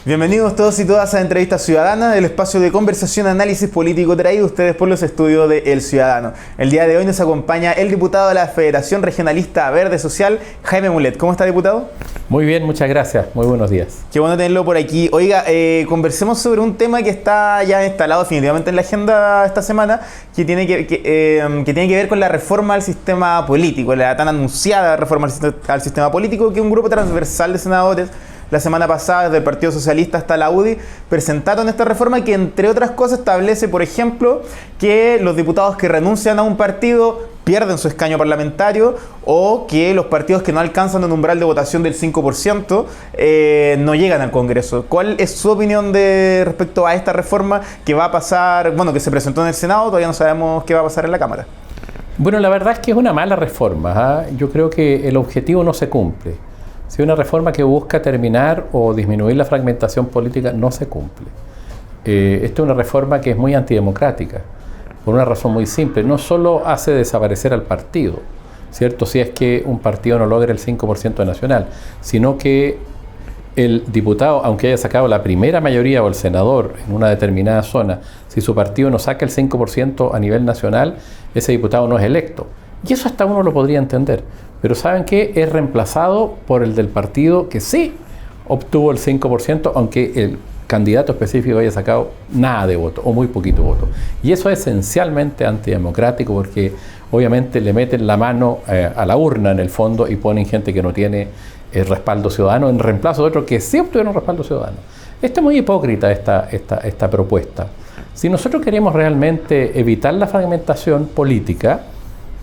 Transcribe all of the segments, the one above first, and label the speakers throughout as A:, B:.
A: Bienvenidos todos y todas a Entrevista Ciudadana, el espacio de conversación, análisis político traído a ustedes por los estudios de El Ciudadano. El día de hoy nos acompaña el diputado de la Federación Regionalista Verde Social, Jaime Mulet. ¿Cómo está, diputado?
B: Muy bien, muchas gracias. Muy buenos días.
A: Qué bueno tenerlo por aquí. Oiga, conversemos sobre un tema que está ya instalado definitivamente en la agenda esta semana, que tiene que ver con la reforma al sistema político, la tan anunciada reforma al sistema político, que un grupo transversal de senadores la semana pasada, desde el Partido Socialista hasta la UDI, presentaron esta reforma que, entre otras cosas, establece, por ejemplo, que los diputados que renuncian a un partido pierden su escaño parlamentario, o que los partidos que no alcanzan un umbral de votación del 5% no llegan al Congreso. ¿Cuál es su opinión respecto a esta reforma que va a pasar, bueno, que se presentó en el Senado? Todavía no sabemos qué va a pasar en la Cámara.
B: Bueno, la verdad es que es una mala reforma, ¿eh? Yo creo que el objetivo no se cumple. Si una reforma que busca terminar o disminuir la fragmentación política no se cumple. Esta es una reforma que es muy antidemocrática, por una razón muy simple. No solo hace desaparecer al partido, ¿cierto? Si es que un partido no logra el 5% nacional, sino que el diputado, aunque haya sacado la primera mayoría, o el senador en una determinada zona, si su partido no saca el 5% a nivel nacional, ese diputado no es electo. Y eso hasta uno lo podría entender. Pero ¿saben qué? Es reemplazado por el del partido que sí obtuvo el 5%, aunque el candidato específico haya sacado nada de voto o muy poquito voto. Y eso es esencialmente antidemocrático, porque obviamente le meten la mano a la urna en el fondo y ponen gente que no tiene el respaldo ciudadano en reemplazo de otros que sí obtuvieron respaldo ciudadano. Esto es muy hipócrita, esta propuesta. Si nosotros queremos realmente evitar la fragmentación política,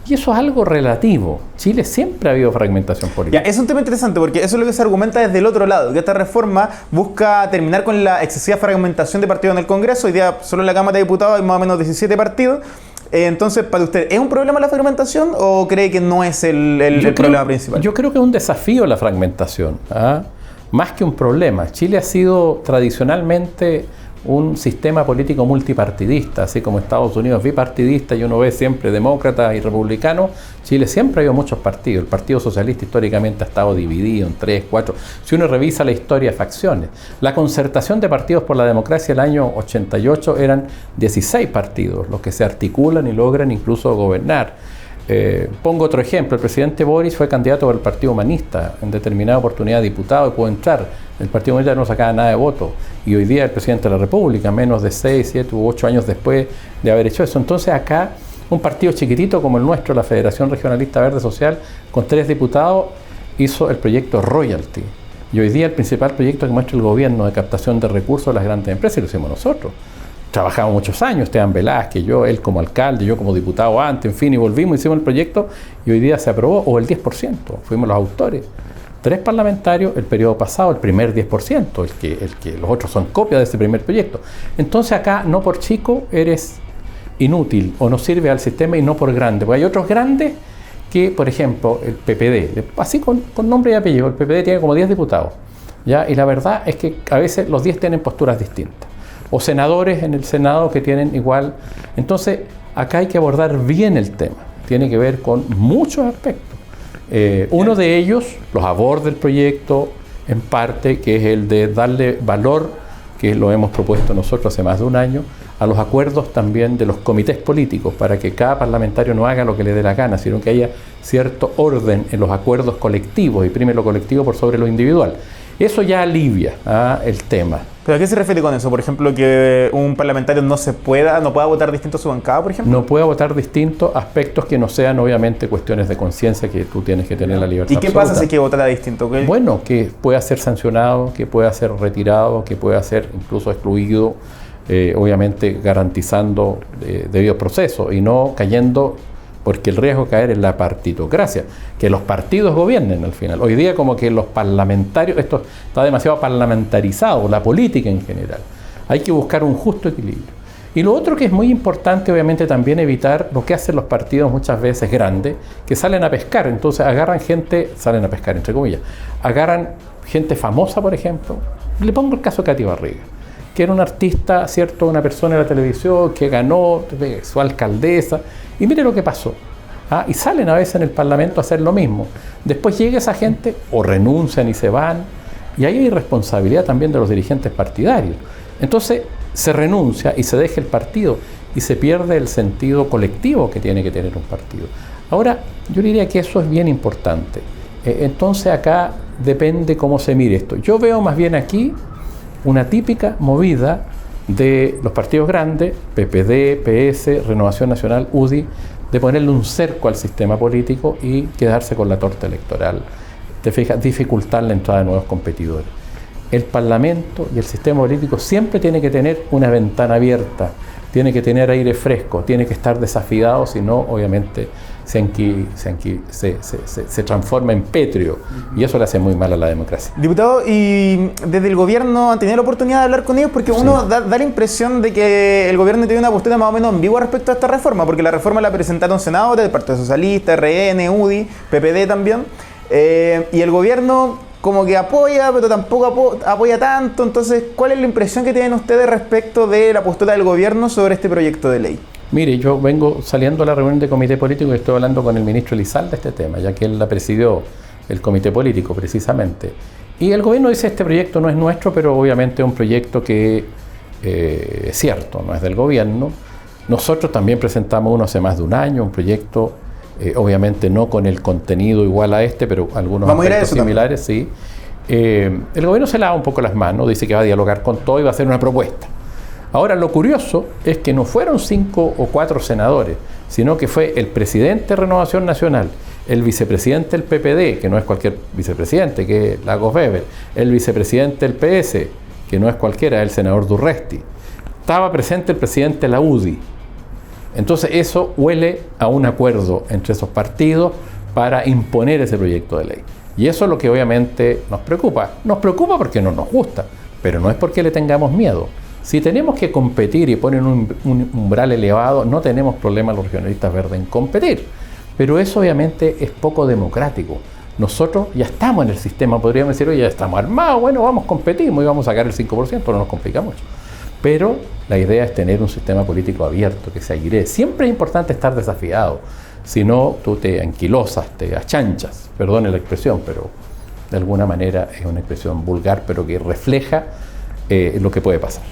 B: y eso es algo relativo. Chile siempre ha habido fragmentación política.
A: Ya, es un tema interesante porque eso es lo que se argumenta desde el otro lado, que esta reforma busca terminar con la excesiva fragmentación de partidos en el Congreso. Hoy día solo en la Cámara de Diputados hay más o menos 17 partidos. Entonces, para usted, ¿es un problema la fragmentación o cree que no es el problema principal?
B: Yo creo que es un desafío la fragmentación, más que un problema. Chile ha sido tradicionalmente un sistema político multipartidista, así como Estados Unidos bipartidista, y uno ve siempre demócratas y republicanos. Chile siempre ha habido muchos partidos. El Partido Socialista históricamente ha estado dividido en 3, 4. Si uno revisa la historia de facciones, la concertación de partidos por la democracia el año 88 eran 16 partidos, los que se articulan y logran incluso gobernar. Pongo otro ejemplo. El presidente Boris fue candidato por el Partido Humanista en determinada oportunidad diputado y pudo entrar. El Partido Humanista no sacaba nada de voto, y hoy día el presidente de la República, menos de 6, 7 u 8 años después de haber hecho eso. Entonces acá un partido chiquitito como el nuestro, la Federación Regionalista Verde Social, con 3 diputados, hizo el proyecto Royalty, y hoy día el principal proyecto que muestra el gobierno de captación de recursos de las grandes empresas, y lo hicimos nosotros. Trabajamos muchos años, Esteban Velázquez, yo, él como alcalde, yo como diputado antes, en fin, y volvimos, hicimos el proyecto y hoy día se aprobó, o el 10%, fuimos los autores. 3 parlamentarios, el periodo pasado, el primer 10%, el que los otros son copias de ese primer proyecto. Entonces acá, no por chico eres inútil o no sirve al sistema, y no por grande, porque hay otros grandes que, por ejemplo, el PPD, así con nombre y apellido, el PPD tiene como 10 diputados, ¿ya? Y la verdad es que a veces los 10 tienen posturas distintas. O senadores en el Senado que tienen igual. Entonces, acá hay que abordar bien el tema. Tiene que ver con muchos aspectos. Uno de ellos los aborda el proyecto en parte, que es el de darle valor, que lo hemos propuesto nosotros hace más de un año, a los acuerdos también de los comités políticos, para que cada parlamentario no haga lo que le dé la gana, sino que haya cierto orden en los acuerdos colectivos y prime lo colectivo por sobre lo individual. Eso ya alivia el tema.
A: ¿Pero a qué se refiere con eso? Por ejemplo, que un parlamentario no pueda votar distinto a su bancada, por ejemplo.
B: No pueda votar distinto, aspectos que no sean obviamente cuestiones de conciencia, que tú tienes que tener la libertad.
A: ¿Y qué
B: absoluta.
A: pasa si que votara distinto? ¿Qué?
B: Bueno, que pueda ser sancionado, que pueda ser retirado, que pueda ser incluso excluido, obviamente garantizando debido proceso y no cayendo, porque el riesgo de caer en la partitocracia, que los partidos gobiernen al final. Hoy día como que los parlamentarios, esto está demasiado parlamentarizado, la política en general. Hay que buscar un justo equilibrio. Y lo otro que es muy importante, obviamente, también evitar lo que hacen los partidos muchas veces grandes, que salen a pescar. Entonces agarran gente, salen a pescar entre comillas, agarran gente famosa, por ejemplo. Le pongo el caso de Katy Barriga, que era un artista, ¿cierto? Una persona de la televisión que ganó, su alcaldesa, y mire lo que pasó. Y salen a veces en el Parlamento a hacer lo mismo. Después llega esa gente, o renuncian y se van, Y ahí hay responsabilidad también de los dirigentes partidarios. Entonces se renuncia y se deja el partido y se pierde el sentido colectivo que tiene que tener un partido. Ahora, yo diría que eso es bien importante. Entonces acá depende cómo se mire esto. Yo veo más bien aquí una típica movida de los partidos grandes, PPD, PS, Renovación Nacional, UDI, de ponerle un cerco al sistema político y quedarse con la torta electoral. Te fijas, dificultar la entrada de nuevos competidores. El Parlamento y el sistema político siempre tiene que tener una ventana abierta, tiene que tener aire fresco, tiene que estar desafiado, si no, obviamente se transforma en pétreo, y eso le hace muy mal a la democracia.
A: Diputado, y desde el gobierno han tenido la oportunidad de hablar con ellos, porque uno da la impresión de que el gobierno tiene una postura más o menos ambigua respecto a esta reforma, porque la reforma la presentaron senadores del Partido Socialista, RN, UDI, PPD también, y el gobierno como que apoya, pero tampoco apoya tanto. Entonces, ¿cuál es la impresión que tienen ustedes respecto de la postura del gobierno sobre este proyecto de ley?
B: Mire, yo vengo saliendo a la reunión de comité político y estoy hablando con el ministro Elizalde de este tema, ya que él la presidió, el comité político precisamente. Y el gobierno dice, este proyecto no es nuestro, pero obviamente es un proyecto que es cierto, no es del gobierno. Nosotros también presentamos uno hace más de un año, un proyecto, obviamente no con el contenido igual a este, pero algunos aspectos similares, sí. El gobierno se lava un poco las manos, dice que va a dialogar con todo y va a hacer una propuesta. Ahora, lo curioso es que no fueron 5 o 4 senadores, sino que fue el presidente de Renovación Nacional, el vicepresidente del PPD, que no es cualquier vicepresidente, que es Lagos Weber, el vicepresidente del PS, que no es cualquiera, es el senador Durresti. Estaba presente el presidente de la UDI. Entonces eso huele a un acuerdo entre esos partidos para imponer ese proyecto de ley. Y eso es lo que obviamente nos preocupa. Nos preocupa porque no nos gusta, pero no es porque le tengamos miedo. Si tenemos que competir y ponen un umbral elevado, no tenemos problema los regionalistas verdes en competir. Pero eso obviamente es poco democrático. Nosotros ya estamos en el sistema, podríamos decir, oye, ya estamos armados, bueno, vamos, competimos y vamos a sacar el 5%, no nos complica mucho. Pero la idea es tener un sistema político abierto, que se aguiree. Siempre es importante estar desafiado, si no tú te anquilosas, te achanchas, perdone la expresión, pero de alguna manera es una expresión vulgar, pero que refleja lo que puede pasar.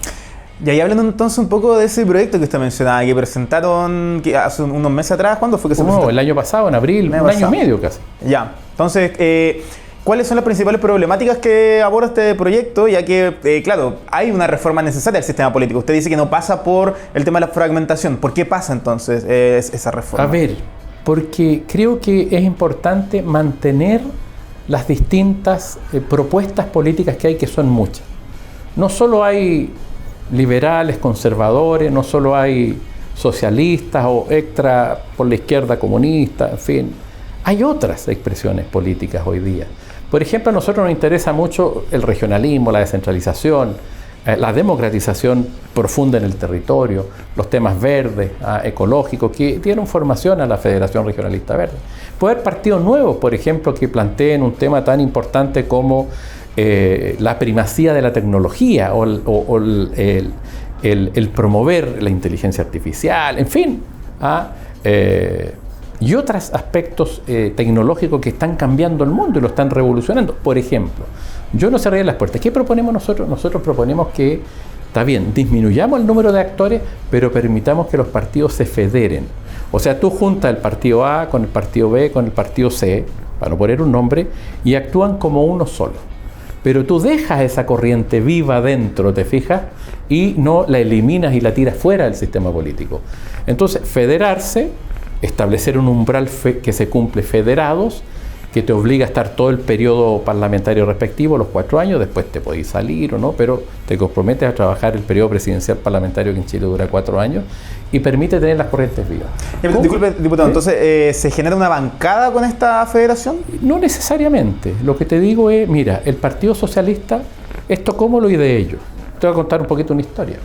A: Y ahí hablando entonces un poco de ese proyecto que usted mencionaba, que presentaron hace unos meses atrás, ¿cuándo fue que se presentó?
B: El año pasado, en abril, un año y medio casi.
A: Ya, entonces, ¿cuáles son las principales problemáticas que aborda este proyecto? Ya que, claro, hay una reforma necesaria del sistema político. Usted dice que no pasa por el tema de la fragmentación. ¿Por qué pasa entonces esa reforma?
B: A ver, porque creo que es importante mantener las distintas propuestas políticas que hay, que son muchas. No solo hay liberales, conservadores, no solo hay socialistas o extra por la izquierda comunista, en fin. Hay otras expresiones políticas hoy día. Por ejemplo, a nosotros nos interesa mucho el regionalismo, la descentralización, la democratización profunda en el territorio, los temas verdes, ecológicos, que dieron formación a la Federación Regionalista Verde. Puede haber partidos nuevos, por ejemplo, que planteen un tema tan importante como la primacía de la tecnología o el promover la inteligencia artificial, en fin, y otros aspectos tecnológicos que están cambiando el mundo y lo están revolucionando. Por ejemplo, yo no cerré las puertas. ¿Qué proponemos nosotros? Nosotros proponemos que, está bien, disminuyamos el número de actores, pero permitamos que los partidos se federen. O sea, tú juntas el partido A con el partido B, con el partido C, para no poner un nombre, y actúan como uno solo. Pero tú dejas esa corriente viva dentro, ¿te fijas? Y no la eliminas y la tiras fuera del sistema político. Entonces, federarse, establecer un umbral que se cumple federados, que te obliga a estar todo el periodo parlamentario respectivo, los 4 años, después te podéis salir o no, pero te comprometes a trabajar el periodo presidencial parlamentario, que en Chile dura 4 años, y permite tener las corrientes vivas.
A: Disculpe, diputado, entonces, ¿se genera una bancada con esta federación?
B: No necesariamente. Lo que te digo es, mira, el Partido Socialista, ¿esto cómo lo ideé ellos? Te voy a contar un poquito una historia.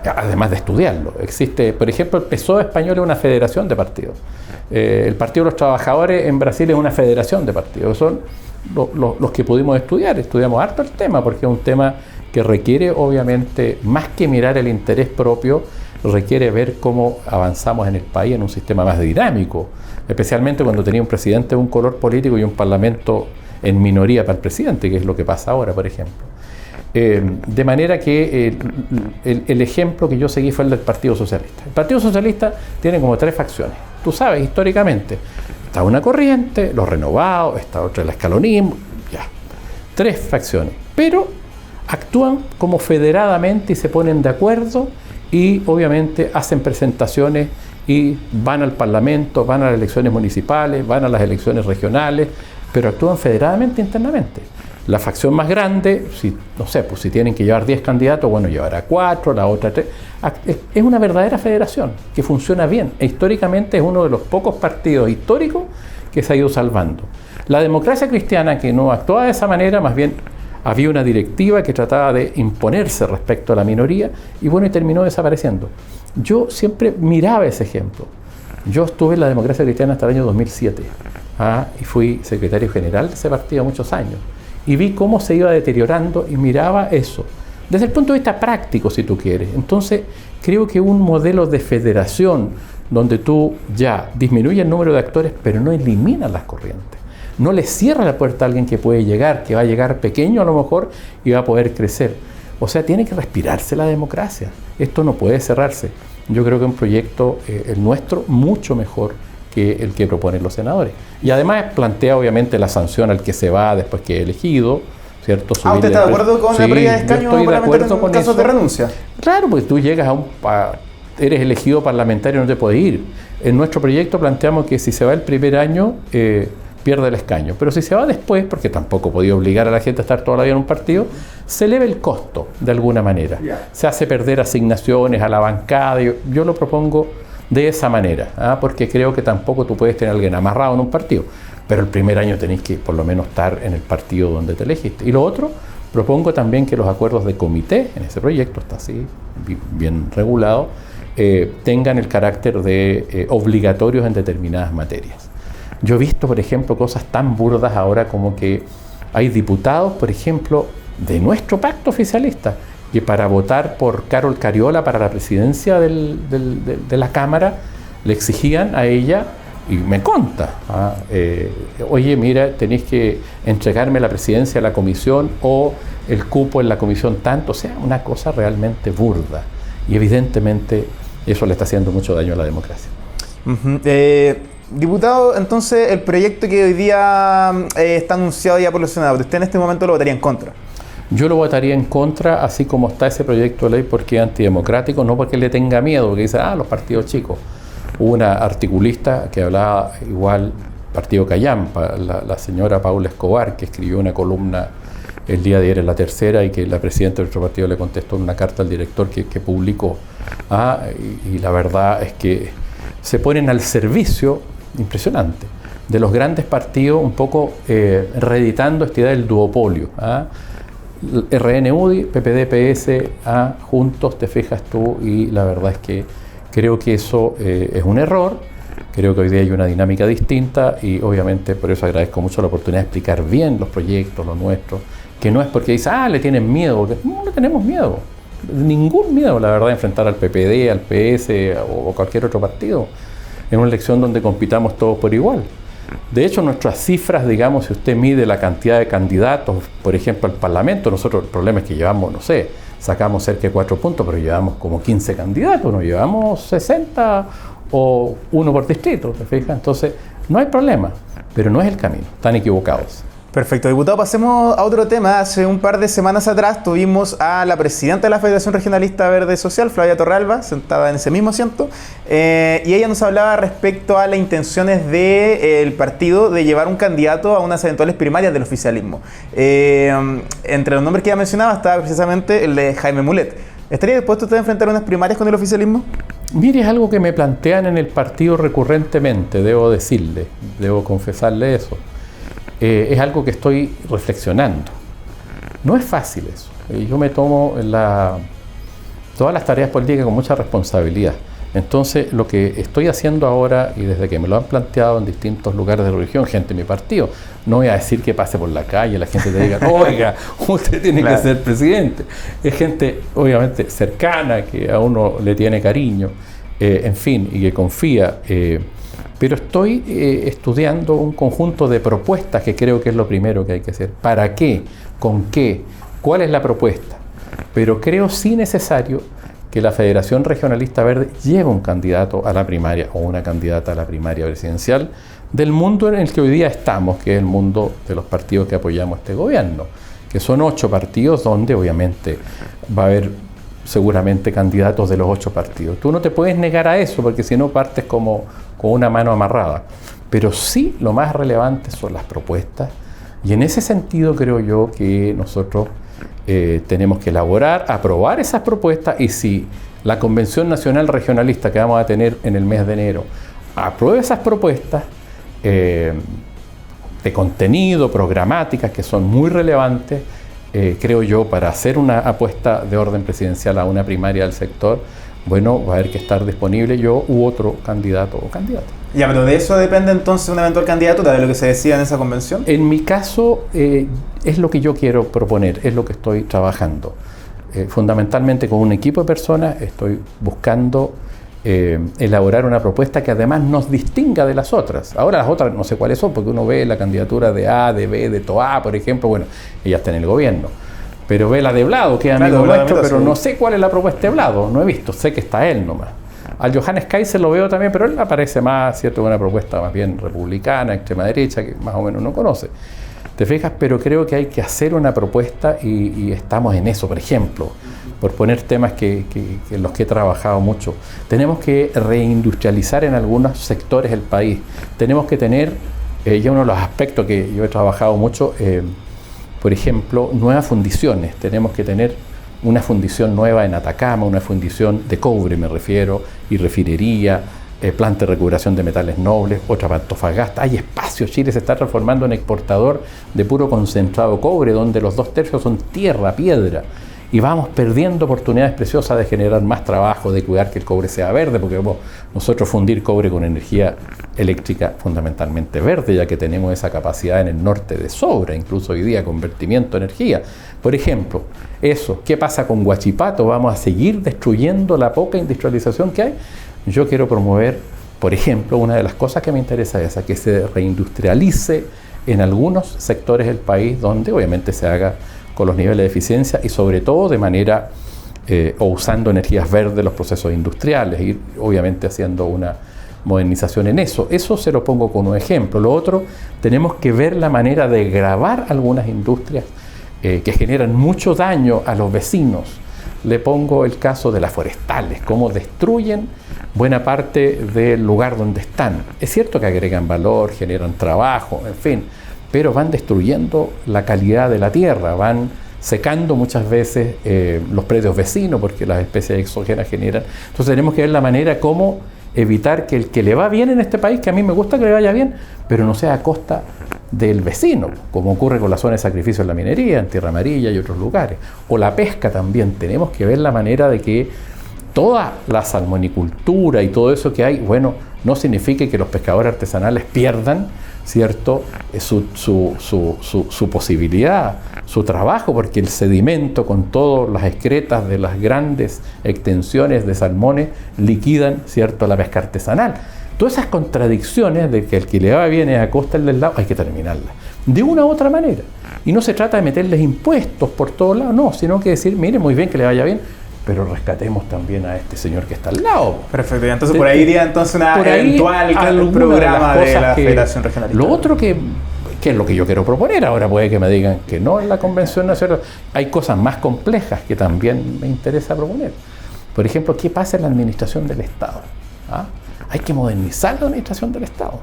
B: Además de estudiarlo. Existe, por ejemplo, el PSOE español es una federación de partidos. El Partido de los Trabajadores en Brasil es una federación de partidos. Son los que pudimos estudiar. Estudiamos harto el tema, porque es un tema que requiere, obviamente, más que mirar el interés propio, requiere ver cómo avanzamos en el país en un sistema más dinámico, especialmente cuando tenía un presidente de un color político y un parlamento en minoría para el presidente, que es lo que pasa ahora, por ejemplo. De manera que el ejemplo que yo seguí fue el del Partido Socialista. El Partido Socialista tiene como 3 facciones. Tú sabes, históricamente, está una corriente, los renovados, está otra el escalonismo, ya. 3 facciones. Pero actúan como federadamente y se ponen de acuerdo y obviamente hacen presentaciones y van al Parlamento, van a las elecciones municipales, van a las elecciones regionales, pero actúan federadamente internamente. La facción más grande, si tienen que llevar 10 candidatos, bueno, llevará 4, la otra 3. Es una verdadera federación que funciona bien. E históricamente es uno de los pocos partidos históricos que se ha ido salvando. La democracia cristiana, que no actuaba de esa manera, más bien había una directiva que trataba de imponerse respecto a la minoría y bueno, y terminó desapareciendo. Yo siempre miraba ese ejemplo. Yo estuve en la democracia cristiana hasta el año 2007 y fui secretario general de ese partido muchos años. Y vi cómo se iba deteriorando y miraba eso, desde el punto de vista práctico, si tú quieres. Entonces, creo que un modelo de federación donde tú ya disminuyes el número de actores, pero no eliminas las corrientes. No le cierras la puerta a alguien que puede llegar, que va a llegar pequeño a lo mejor y va a poder crecer. O sea, tiene que respirarse la democracia. Esto no puede cerrarse. Yo creo que un proyecto, el nuestro, mucho mejor que el que proponen los senadores. Y además plantea obviamente la sanción al que se va después que es elegido, ¿cierto?
A: ¿Usted está de acuerdo con la pérdida de escaño parlamentario en caso de renuncia?
B: Claro, porque tú llegas eres elegido parlamentario y no te puedes ir. En nuestro proyecto planteamos que si se va el primer año, pierde el escaño. Pero si se va después, porque tampoco podía obligar a la gente a estar toda la vida en un partido, se eleva el costo de alguna manera. Se hace perder asignaciones a la bancada. Yo lo propongo de esa manera, porque creo que tampoco tú puedes tener a alguien amarrado en un partido, pero el primer año tenéis que por lo menos estar en el partido donde te elegiste. Y lo otro, propongo también que los acuerdos de comité, en ese proyecto está así, bien regulado, tengan el carácter de obligatorios en determinadas materias. Yo he visto, por ejemplo, cosas tan burdas ahora como que hay diputados, por ejemplo, de nuestro pacto oficialista, que para votar por Carol Cariola para la presidencia de la Cámara le exigían a ella, y me conta, oye, mira, tenéis que entregarme la presidencia de la comisión o el cupo en la comisión tanto, o sea, una cosa realmente burda. Y evidentemente eso le está haciendo mucho daño a la democracia.
A: Diputado, entonces el proyecto que hoy día está anunciado ya por los senadores, ¿usted en este momento lo votaría en contra?
B: Yo lo votaría en contra, así como está ese proyecto de ley, porque es antidemocrático, no porque le tenga miedo, porque dice, los partidos chicos. Hubo una articulista que hablaba igual, partido Callampa, la señora Paula Escobar, que escribió una columna el día de ayer en La Tercera y que la presidenta de nuestro partido le contestó en una carta al director que publicó. Y la verdad es que se ponen al servicio, impresionante, de los grandes partidos, un poco reeditando esta idea del duopolio. RN-UDI, PPD-PS, juntos, te fijas tú, y la verdad es que creo que eso es un error. Creo que hoy día hay una dinámica distinta y obviamente por eso agradezco mucho la oportunidad de explicar bien los proyectos, los nuestros, que no es porque dice, le tienen miedo, porque no le tenemos miedo, ningún miedo, la verdad, de enfrentar al PPD, al PS o cualquier otro partido en una elección donde compitamos todos por igual. De hecho, nuestras cifras, digamos, si usted mide la cantidad de candidatos, por ejemplo, al Parlamento, nosotros el problema es que llevamos, no sé, sacamos cerca de 4 puntos, pero llevamos como 15 candidatos, no llevamos 60 o uno por distrito, ¿te fijas? Entonces, no hay problema, pero no es el camino, están equivocados.
A: Perfecto, diputado, pasemos a otro tema. Hace un par de semanas atrás tuvimos a la presidenta de la Federación Regionalista Verde Social, Flavia Torralba, sentada en ese mismo asiento, y ella nos hablaba respecto a las intenciones del partido de llevar un candidato a unas eventuales primarias del oficialismo. Entre los nombres que ella mencionaba estaba precisamente el de Jaime Mulet. ¿Estaría dispuesto usted a enfrentar unas primarias con el oficialismo?
B: Mire, es algo que me plantean en el partido recurrentemente, debo decirle, debo confesarle eso. Es algo que estoy reflexionando. No es fácil eso. Yo me tomo todas las tareas políticas con mucha responsabilidad. Entonces, lo que estoy haciendo ahora, y desde que me lo han planteado en distintos lugares de la región, gente de mi partido, no voy a decir que pase por la calle, la gente te diga, oiga, usted tiene que ser presidente. Es gente, obviamente, cercana, que a uno le tiene cariño, en fin, y que confía. Pero estoy estudiando un conjunto de propuestas que creo que es lo primero que hay que hacer. ¿Para qué? ¿Con qué? ¿Cuál es la propuesta? Pero creo sí necesario que la Federación Regionalista Verde lleve un candidato a la primaria o una candidata a la primaria presidencial del mundo en el que hoy día estamos, que es el mundo de los partidos que apoyamos este gobierno, que son 8 partidos donde obviamente va a haber seguramente candidatos de los 8 partidos. Tú no te puedes negar a eso porque si no partes como con una mano amarrada. Pero sí lo más relevante son las propuestas y en ese sentido creo yo que nosotros tenemos que elaborar, aprobar esas propuestas y si la Convención Nacional Regionalista que vamos a tener en el mes de enero aprueba esas propuestas de contenido, programáticas que son muy relevantes, creo yo, para hacer una apuesta de orden presidencial a una primaria del sector, bueno, va a haber que estar disponible yo u otro candidato o candidata.
A: Ya, pero de eso depende entonces una eventual candidatura, de lo que se decida en esa convención.
B: En mi caso, es lo que yo quiero proponer, es lo que estoy trabajando. Fundamentalmente con un equipo de personas estoy buscando elaborar una propuesta que además nos distinga de las otras. Ahora las otras no sé cuáles son, porque uno ve la candidatura de A, de B, de TOA, por ejemplo, bueno, ella está en el gobierno. Pero ve la de Blado, que es amigo nuestro, pero no sé cuál es la propuesta de Blado, no he visto, sé que está él nomás. Al Johannes Kaiser lo veo también, pero él aparece más, ¿cierto?, una propuesta más bien republicana, extrema derecha, que más o menos uno conoce. ¿Te fijas? Pero creo que hay que hacer una propuesta y estamos en eso, por ejemplo, por poner temas que en los que he trabajado mucho. Tenemos que reindustrializar en algunos sectores del país. Tenemos que tener, ya uno de los aspectos que yo he trabajado mucho, por ejemplo, nuevas fundiciones. Tenemos que tener una fundición nueva en Atacama, una fundición de cobre me refiero, y refinería, planta de recuperación de metales nobles, otra para Antofagasta. Hay espacio, Chile se está transformando en exportador de puro concentrado cobre, donde los 2/3 son tierra, piedra, y vamos perdiendo oportunidades preciosas de generar más trabajo, de cuidar que el cobre sea verde, porque nosotros fundir cobre con energía eléctrica fundamentalmente verde, ya que tenemos esa capacidad en el norte de sobra, incluso hoy día convertimiento de energía. Por ejemplo, eso, ¿qué pasa con Huachipato? ¿Vamos a seguir destruyendo la poca industrialización que hay? Yo quiero promover, por ejemplo, una de las cosas que me interesa es que se reindustrialice en algunos sectores del país donde obviamente se haga con los niveles de eficiencia y sobre todo de manera o usando energías verdes los procesos industriales y obviamente haciendo una modernización en eso. Eso se lo pongo como ejemplo. Lo otro, tenemos que ver la manera de gravar algunas industrias que generan mucho daño a los vecinos. Le pongo el caso de las forestales, cómo destruyen buena parte del lugar donde están. Es cierto que agregan valor, generan trabajo, en fin, pero van destruyendo la calidad de la tierra, van secando muchas veces los predios vecinos porque las especies exógenas generan. Entonces tenemos que ver la manera cómo evitar que el que le va bien en este país, que a mí me gusta que le vaya bien, pero no sea a costa del vecino, como ocurre con la zona de sacrificio en la minería, en Tierra Amarilla y otros lugares. O la pesca también, tenemos que ver la manera de que toda la salmonicultura y todo eso que hay, bueno, no signifique que los pescadores artesanales pierdan, ¿cierto?, su posibilidad, su trabajo, porque el sedimento con todas las excretas de las grandes extensiones de salmones liquidan, ¿cierto?, la pesca artesanal. Todas esas contradicciones de que el que le va bien es a costa del del lado, hay que terminarlas, de una u otra manera. Y no se trata de meterles impuestos por todos lados, no, sino que decir, mire, muy bien que le vaya bien, pero rescatemos también a este señor que está al lado.
A: Perfecto, y entonces por ahí iría entonces una eventual programa de la Federación Regionalista.
B: Lo otro que es lo que yo quiero proponer, ahora puede que me digan que no en la Convención Nacional, hay cosas más complejas que también me interesa proponer. Por ejemplo, ¿qué pasa en la administración del Estado? ¿Ah? Hay que modernizar la administración del Estado.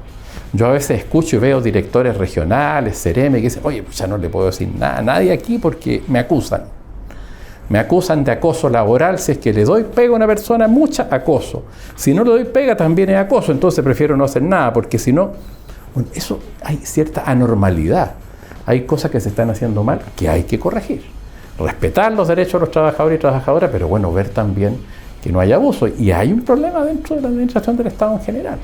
B: Yo a veces escucho y veo directores regionales, CEREME, que dicen, oye, pues ya no le puedo decir nada a nadie aquí porque me acusan. Me acusan de acoso laboral, si es que le doy pega a una persona, mucha acoso. Si no le doy pega, también es acoso, entonces prefiero no hacer nada, porque si no, bueno, eso hay cierta anormalidad. Hay cosas que se están haciendo mal que hay que corregir. Respetar los derechos de los trabajadores y trabajadoras, pero bueno, ver también que no haya abuso. Y hay un problema dentro de la administración del Estado en general.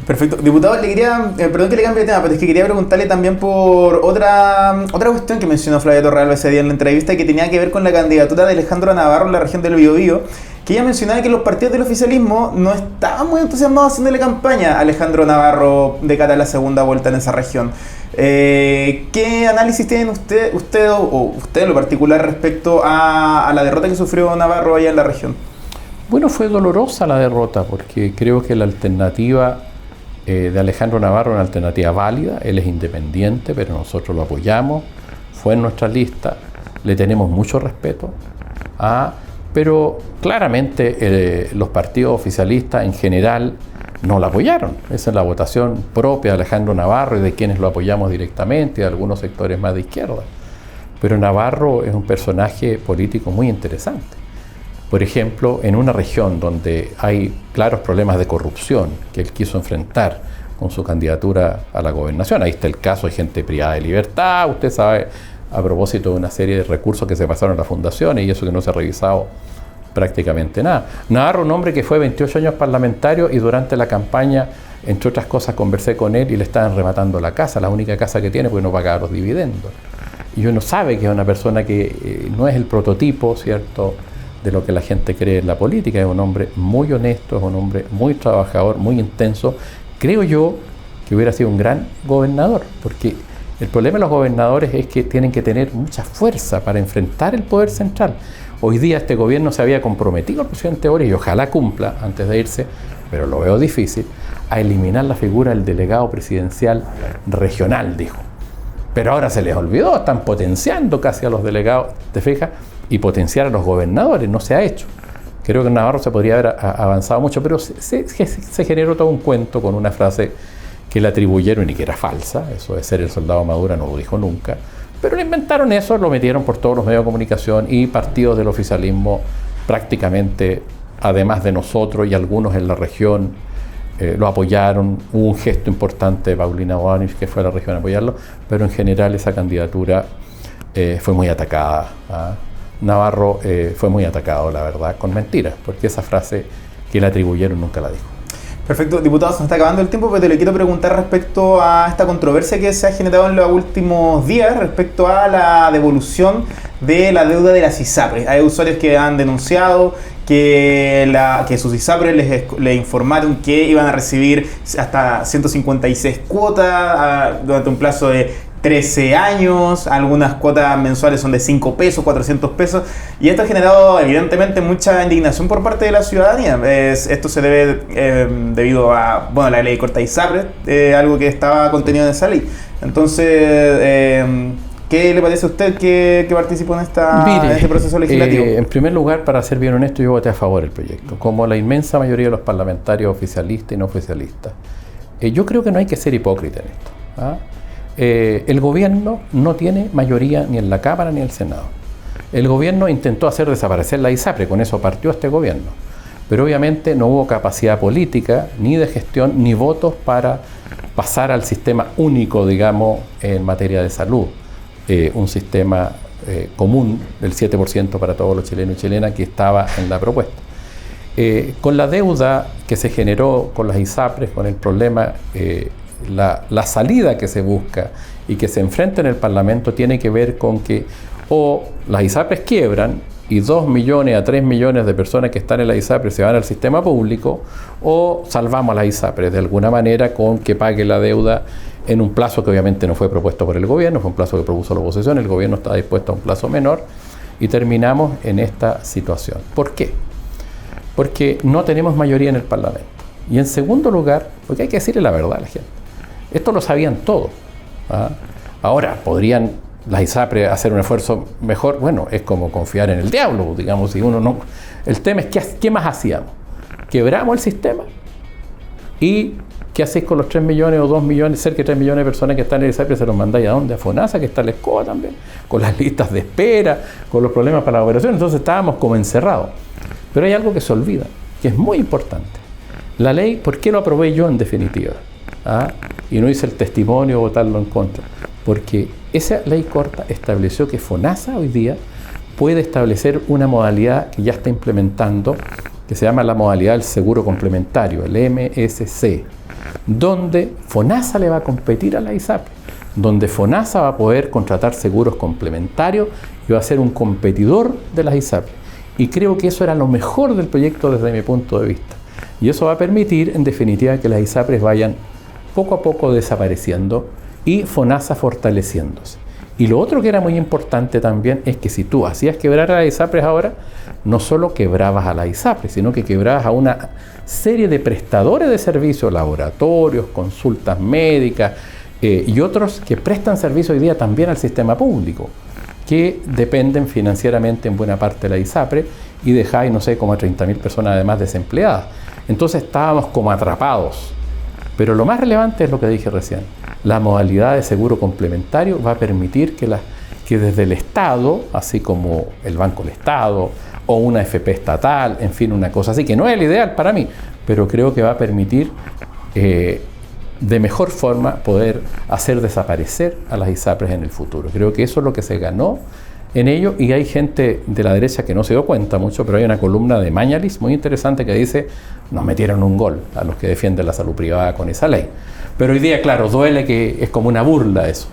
A: Perfecto. Diputado, le quería, perdón que le cambie de tema, pero es que quería preguntarle también por otra cuestión que mencionó Flavia Torralba ese día en la entrevista, que tenía que ver con la candidatura de Alejandro Navarro en la región del Biobío, que ella mencionaba que los partidos del oficialismo no estaban muy entusiasmados haciéndole campaña a Alejandro Navarro de cara a la segunda vuelta en esa región. ¿Qué análisis tienen usted en lo particular respecto a la derrota que sufrió Navarro allá en la región?
B: Bueno, fue dolorosa la derrota porque creo que la alternativa de Alejandro Navarro es una alternativa válida. Él es independiente, pero nosotros lo apoyamos, fue en nuestra lista, le tenemos mucho respeto, pero claramente los partidos oficialistas en general no lo apoyaron. Esa es la votación propia de Alejandro Navarro y de quienes lo apoyamos directamente, de algunos sectores más de izquierda. Pero Navarro es un personaje político muy interesante. Por ejemplo, en una región donde hay claros problemas de corrupción que él quiso enfrentar con su candidatura a la gobernación, ahí está el caso de gente privada de libertad, usted sabe, a propósito de una serie de recursos que se pasaron a las fundaciones y eso que no se ha revisado prácticamente nada. Navarro, un hombre que fue 28 años parlamentario y durante la campaña, entre otras cosas, conversé con él y le estaban rematando la casa, la única casa que tiene porque no pagaba los dividendos. Y uno sabe que es una persona que no es el prototipo, ¿cierto?, de lo que la gente cree en la política. Es un hombre muy honesto, es un hombre muy trabajador, muy intenso. Creo yo que hubiera sido un gran gobernador, porque el problema de los gobernadores es que tienen que tener mucha fuerza para enfrentar el poder central. Hoy día este gobierno se había comprometido, el presidente Boric, y ojalá cumpla antes de irse, pero lo veo difícil, a eliminar la figura del delegado presidencial regional, dijo. Pero ahora se les olvidó, están potenciando casi a los delegados, ¿te fijas? Y potenciar a los gobernadores, no se ha hecho. Creo que en Navarro se podría haber avanzado mucho, pero se generó todo un cuento con una frase que le atribuyeron y que era falsa, eso de ser el soldado Maduro no lo dijo nunca, pero le inventaron eso, lo metieron por todos los medios de comunicación y partidos del oficialismo prácticamente, además de nosotros y algunos en la región, lo apoyaron. Hubo un gesto importante de Paulina Boanich que fue a la región a apoyarlo, pero en general esa candidatura fue muy atacada. Navarro fue muy atacado, la verdad, con mentiras, porque esa frase que le atribuyeron nunca la dijo.
A: Perfecto, diputado, se nos está acabando el tiempo, pero te le quiero preguntar respecto a esta controversia que se ha generado en los últimos días respecto a la devolución de la deuda de las ISAPRES. Hay usuarios que han denunciado que sus ISAPRES les informaron que iban a recibir hasta 156 cuotas durante un plazo de 13 años, algunas cuotas mensuales son de 5 pesos, 400 pesos, y esto ha generado evidentemente mucha indignación por parte de la ciudadanía. Esto se debe debido a la ley corta ISAPRES, algo que estaba contenido en esa ley. Entonces, ¿qué le parece a usted que participó en este proceso legislativo?
B: En primer lugar, para ser bien honesto, yo voté a favor del proyecto, como la inmensa mayoría de los parlamentarios oficialistas y no oficialistas. Yo creo que no hay que ser hipócrita en esto. El gobierno no tiene mayoría ni en la Cámara ni en el Senado. El gobierno intentó hacer desaparecer la ISAPRE, con eso partió este gobierno. Pero obviamente no hubo capacidad política, ni de gestión, ni votos para pasar al sistema único, digamos, en materia de salud. Un sistema común del 7% para todos los chilenos y chilenas que estaba en la propuesta. Con la deuda que se generó con las ISAPRES, con el problema, la salida que se busca y que se enfrenta en el Parlamento tiene que ver con que o las ISAPRES quiebran y 2 millones a 3 millones de personas que están en la ISAPRES se van al sistema público, o salvamos a la ISAPRES de alguna manera con que pague la deuda en un plazo que obviamente no fue propuesto por el gobierno, fue un plazo que propuso la oposición, el gobierno está dispuesto a un plazo menor y terminamos en esta situación. ¿Por qué? Porque no tenemos mayoría en el Parlamento. Y en segundo lugar, porque hay que decirle la verdad a la gente. Esto lo sabían todos. Ahora, ¿podrían las ISAPRES hacer un esfuerzo mejor? Bueno, es como confiar en el diablo, digamos, si uno no... El tema es, ¿qué más hacíamos? ¿Quebramos el sistema? ¿Y qué hacéis con los 3 millones o 2 millones, cerca de 3 millones de personas que están en el ISAPRES? ¿Se los mandáis a dónde? A FONASA, que está la ESCOA también, con las listas de espera, con los problemas para la operación. Entonces estábamos como encerrados. Pero hay algo que se olvida, que es muy importante. La ley, ¿por qué lo aprobé yo en definitiva? Y no hice el testimonio o votarlo en contra, porque esa ley corta estableció que FONASA hoy día puede establecer una modalidad que ya está implementando, que se llama la modalidad del seguro complementario, el MSC, donde FONASA le va a competir a la ISAPRES, donde FONASA va a poder contratar seguros complementarios y va a ser un competidor de las ISAPRES. Y creo que eso era lo mejor del proyecto desde mi punto de vista. Y eso va a permitir, en definitiva, que las ISAPRES vayan poco a poco desapareciendo y FONASA fortaleciéndose. Y lo otro que era muy importante también es que si tú hacías quebrar a las ISAPRES ahora, no solo quebrabas a las ISAPRES, sino que quebrabas a una serie de prestadores de servicios, laboratorios, consultas médicas y otros que prestan servicio hoy día también al sistema público, que dependen financieramente en buena parte de la ISAPRE y dejáis, no sé, como a 30.000 personas además desempleadas. Entonces estábamos como atrapados. Pero lo más relevante es lo que dije recién. La modalidad de seguro complementario va a permitir que desde el Estado, así como el Banco del Estado o una FP estatal, en fin, una cosa así, que no es el ideal para mí, pero creo que va a permitir de mejor forma poder hacer desaparecer a las ISAPRES en el futuro. Creo que eso es lo que se ganó en ello, y hay gente de la derecha que no se dio cuenta mucho, pero hay una columna de Mañalis muy interesante que dice: nos metieron un gol a los que defienden la salud privada con esa ley. Pero hoy día, claro, duele, que es como una burla eso.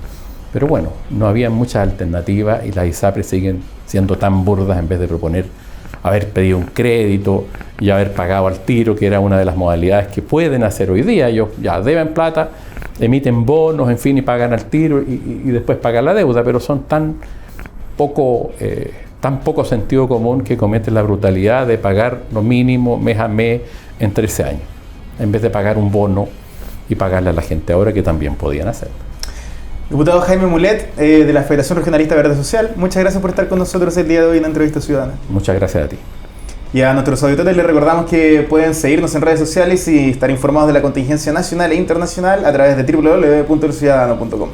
B: Pero bueno, no había muchas alternativas y las ISAPRES siguen siendo tan burdas en vez de proponer haber pedido un crédito y haber pagado al tiro, que era una de las modalidades que pueden hacer hoy día. Ellos ya deben plata, emiten bonos, en fin, y pagan al tiro y después pagan la deuda, pero son tan poco sentido común que cometen la brutalidad de pagar lo mínimo mes a mes en 13 años, en vez de pagar un bono y pagarle a la gente ahora, que también podían hacer.
A: Diputado Jaime Mulet, de la Federación Regionalista Verde Social, muchas gracias por estar con nosotros el día de hoy en Entrevista Ciudadana.
B: Muchas gracias a ti.
A: Y a nuestros auditores les recordamos que pueden seguirnos en redes sociales y estar informados de la contingencia nacional e internacional a través de www.elciudadano.com.